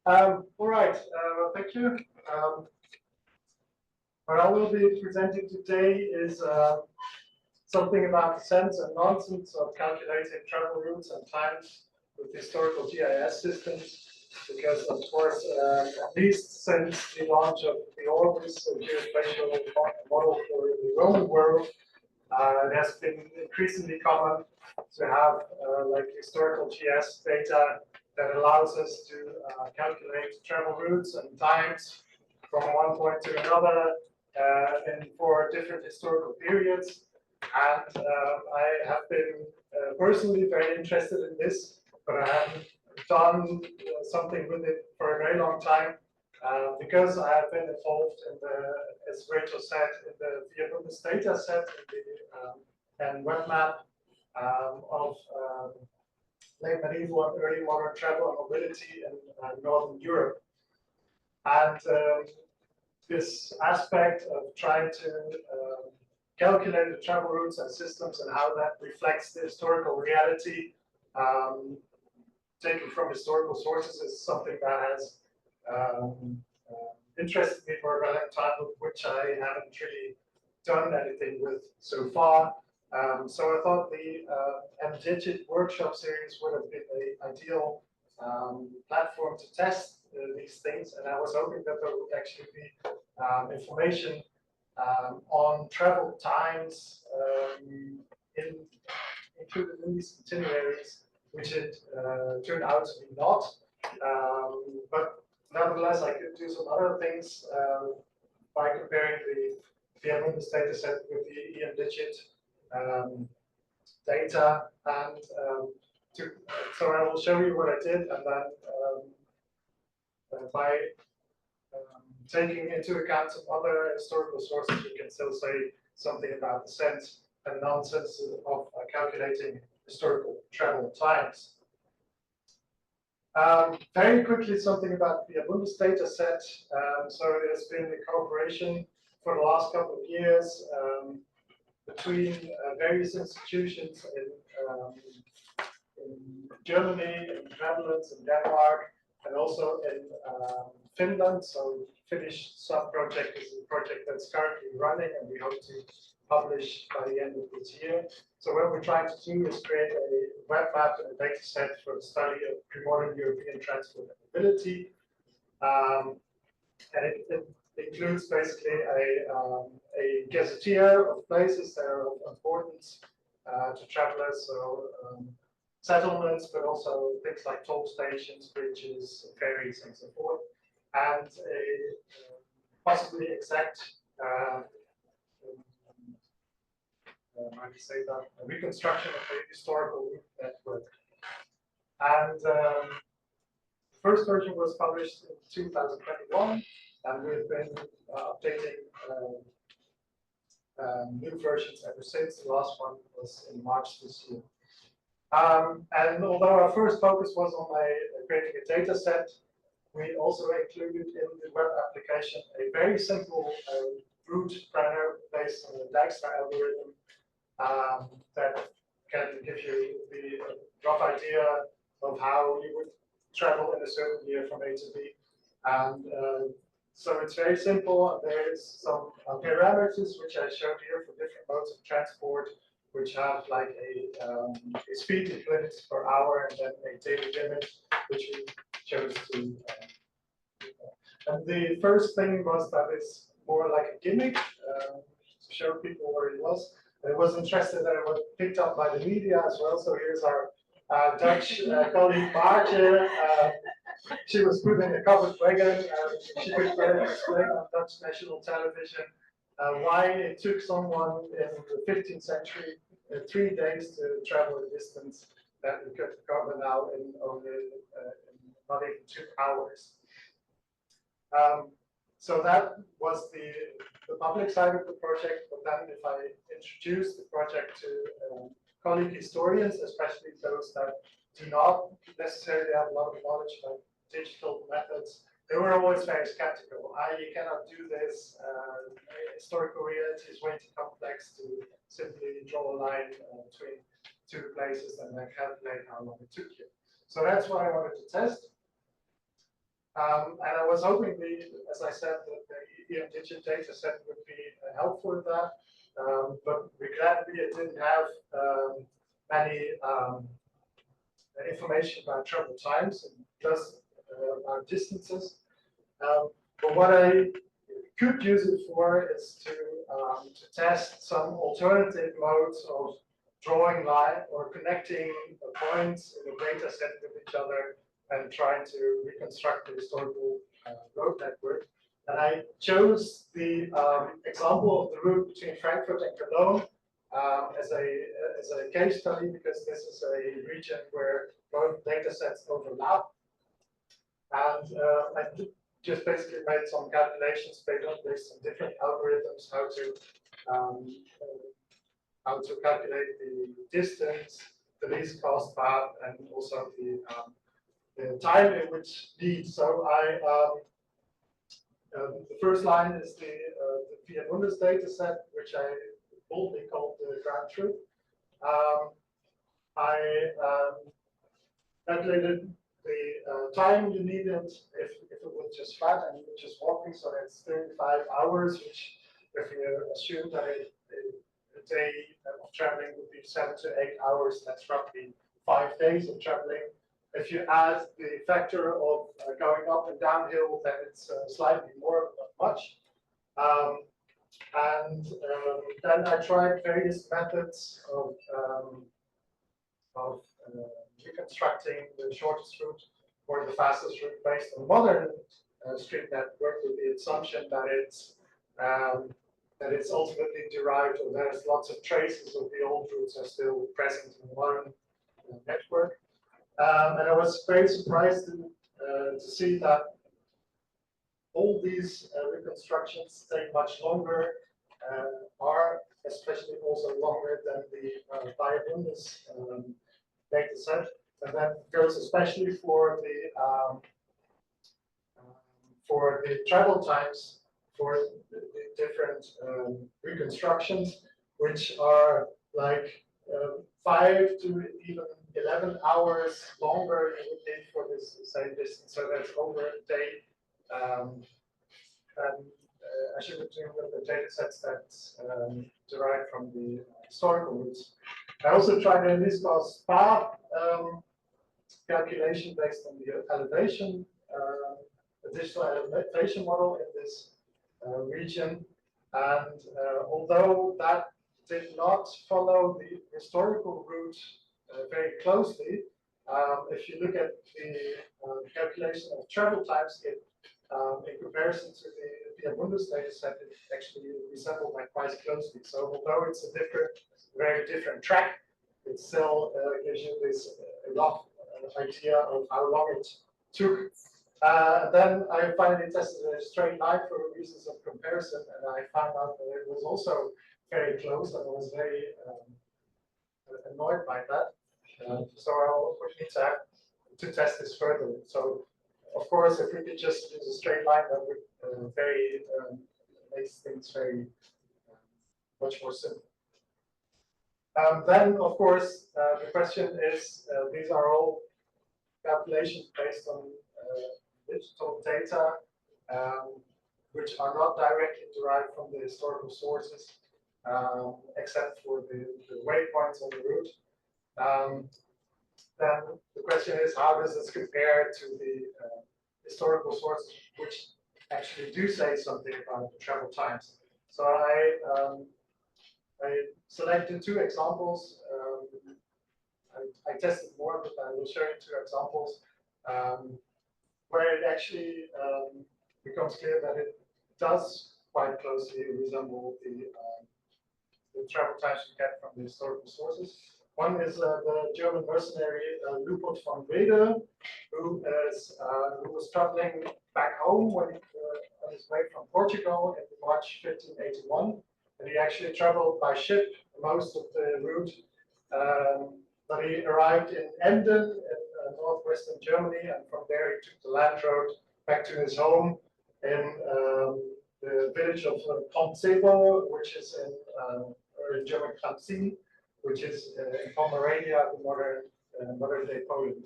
All right, well, thank you. What I will be presenting today is something about the sense and nonsense of calculating travel routes and times with historical GIS systems, because of course, at least since the launch of the Orbis geospatial model for the Roman world, it has been increasingly common to have like historical GIS data that allows us to calculate travel routes and times from one point to another and for different historical periods. And I have been personally very interested in this, but I haven't done something with it for a very long time because I have been involved in the, as Rachel said, in the Vietnamese data set and web map of late medieval and early modern travel and mobility in Northern Europe. And this aspect of trying to calculate the travel routes and systems and how that reflects the historical reality taken from historical sources is something that has interested me for a very long time, which I haven't really done anything with so far. So I thought the MDigit workshop series would have been an ideal platform to test these things, and I was hoping that there would actually be information on travel times included in these itineraries, which it turned out to be not. But nevertheless, I could do some other things by comparing the Vietnamese data set with the EMDigit data, and so I will show you what I did, and then by taking into account some other historical sources, we can still say something about the sense and nonsense of calculating historical travel times. Very quickly, something about the Abundus data set. So it has been a cooperation for the last couple of years between various institutions in Germany, in the Netherlands, in Denmark, and also in Finland. So Finnish sub-project is a project that's currently running, and we hope to publish by the end of this year. So what we're trying to do is create a web map and a data set for the study of pre-modern European transport and mobility. And it includes basically a gazetteer of places that are of importance to travelers, so settlements, but also things like toll stations, bridges, ferries, and so forth, and a possibly exact how do you say that? A reconstruction of the historical route network. And the first version was published in 2021, and we've been updating new versions ever since. The last one was in March this year. And although our first focus was on creating a data set, we also included in the web application a very simple route planner based on the Dijkstra algorithm that can give you the rough idea of how you would travel in a certain year from A to B. And so it's very simple. There is some parameters which I showed here for different modes of transport, which have like a speed limit per hour and then a daily limit, which we chose to. And the first thing was that it's more like a gimmick to show people where it was. It was interesting that it was picked up by the media as well. So here's our Dutch colleague Bart. She was put in a covered wagon. She could explain on Dutch national television why it took someone in the 15th century 3 days to travel a distance that we could cover now in only not even 2 hours. So that was the public side of the project, but then if I introduce the project to colleague historians, especially those that do not necessarily have a lot of knowledge about digital methods, they were always very skeptical. You cannot do this. Historical reality is way too complex to simply draw a line between 2 places and then calculate how long it took you. So that's what I wanted to test. And I was hoping, as I said, that the EM Digital data set would be helpful in that. But regrettably, it didn't have any information about travel times and just about distances. But what I could use it for is to test some alternative modes of drawing line or connecting points in the data set with each other and trying to reconstruct the historical road network. And I chose the example of the route between Frankfurt and Cologne as a case study, because this is a region where both data sets overlap. And I just basically made some calculations based on different algorithms how to calculate the distance, the least cost path, and also the time in which leads. So the first line is the Via Bundes data set, which I boldly called the ground truth. I calculated the time you needed if it was just flat and you were just walking, so that's 35 hours, which if you assume that a day of traveling would be 7 to 8 hours, that's roughly 5 days of traveling. If you add the factor of going up and downhill, then it's slightly more, but not much. Then I tried various methods of reconstructing the shortest route or the fastest route based on modern street network, with the assumption that it's ultimately derived, or there's lots of traces of the old routes are still present in the modern network. And I was very surprised to see that all these reconstructions take much longer, are especially also longer than the Via Bundes data set. And that goes especially for the travel times for the different reconstructions, which are like 5 to even 11 hours longer in the day for this same distance. So that's over a day. And I should have doing with the data sets that derived from the historical routes. I also tried a least cost path calculation based on the elevation, the digital elevation model in this region. And although that did not follow the historical route very closely, if you look at the calculation of travel times, in comparison to the Via Bundes data set, it actually resembled that quite closely. So although it's a very different track, it still gives you this rough idea of how long it took. Then I finally tested a straight line for reasons of comparison, and I found out that it was also very close, and I was very annoyed by that. So I would need to test this further. So, of course, if we could just use a straight line, that would makes things very much more simple. Then, of course, the question is, these are all calculations based on digital data, which are not directly derived from the historical sources, except for the waypoints on the route. Then the question is, how does this compare to the historical sources, which actually do say something about the travel times? So I selected 2 examples. I tested more, but I will show you 2 examples where it actually becomes clear that it does quite closely resemble the travel times you get from the historical sources. One is the German mercenary Lupold von Wede, who was traveling back home when on his way from Portugal in March 1581. And he actually traveled by ship most of the route. But he arrived in Emden in northwestern Germany, and from there he took the land road back to his home in the village of Poncevo, which is in German Kranzin, which is in Pomerania, the modern day Poland.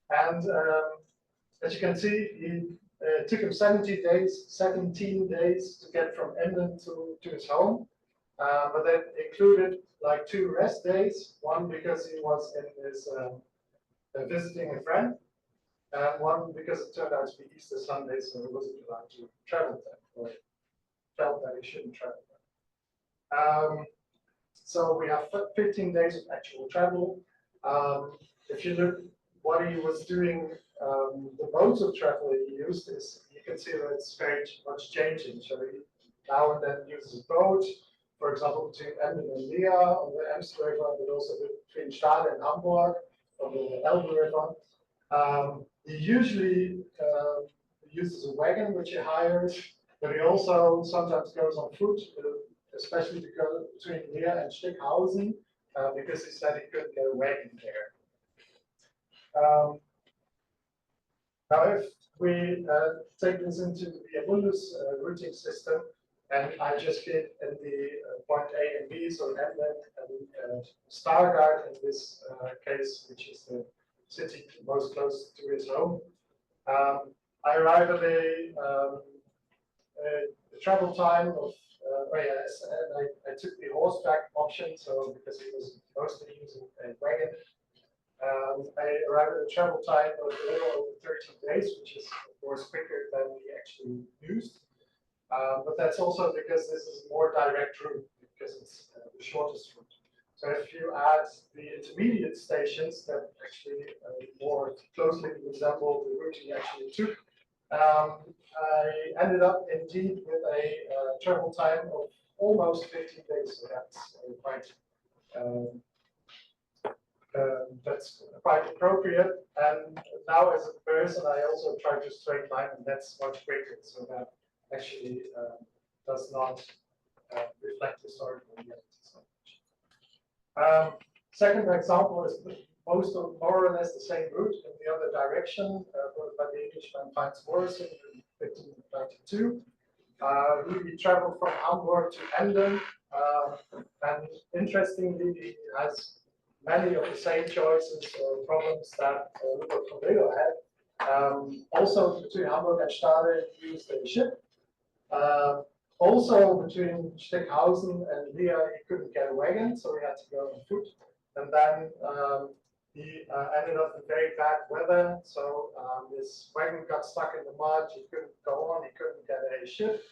And as you can see, it took him 17 days to get from Emden to his home. But that included like 2 rest days, one because he was in his visiting a friend, and one because it turned out to be Easter Sunday, so he wasn't allowed to travel then, or felt that he shouldn't travel then. So we have 15 days of actual travel. If you look what he was doing, the modes of travel he used is, you can see that it's very much changing. So he now and then uses a boat, for example, between Emden and Leer on the Ems River, but also between Stade and Hamburg on the Elbe River. He usually uses a wagon, which he hires, but he also sometimes goes on foot, especially to go between Leer and Stickhausen, because he said he couldn't get a wagon there. Now, if we take this into the Abundus routing system, and I just get in the point A and B, so Emden and Stargard in this case, which is the city most close to his home. I arrive at a travel time of, yes, and I took the horseback option, so because he was mostly using a wagon. I arrived at a travel time of a little over 13 days, which is of course quicker than we actually used. But that's also because this is a more direct route, because it's the shortest route. So if you add the intermediate stations that actually more closely resemble the route he actually took, I ended up indeed with a travel time of almost 15 days. So that's quite appropriate. And now as a person, I also try to straight line, and that's much quicker. So that actually does not reflect historical reality so much. Second example is more or less the same route in the other direction, by the Englishman Heinz Morrison in 1592. We traveled from Hamburg to Emden, and interestingly, he has many of the same choices or problems that Rupert von Velo had. Also, between Hamburg and Stade, he used a ship. Also, between Stickhausen and Leer, he couldn't get a wagon, so he had to go on foot. And then he ended up in very bad weather, so his wagon got stuck in the mud, he couldn't go on, he couldn't get a ship,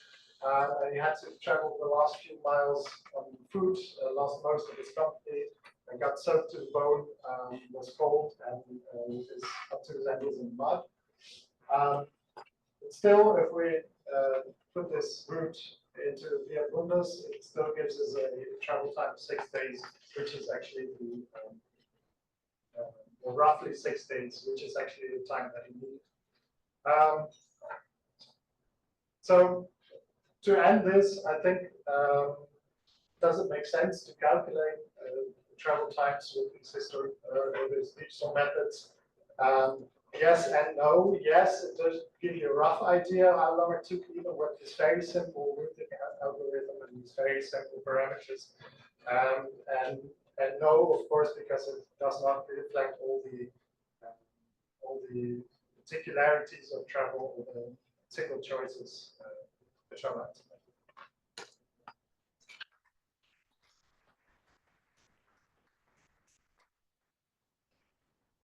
and he had to travel the last few miles on foot, lost most of his company, and got soaked to the bone, was cold, and is up to his ankles in mud. But still, if we put this route into the Abundus, it still gives us a travel time of 6 days, which is actually the or roughly 6 days, which is actually the time that he needed. So to end this, I think does it make sense to calculate travel times with these digital methods? Yes and no. Yes, it does give you a rough idea how long it took, even with this very simple routing algorithm and these very simple parameters. And no, of course, because it does not reflect all the particularities of travel or the single choices which are right.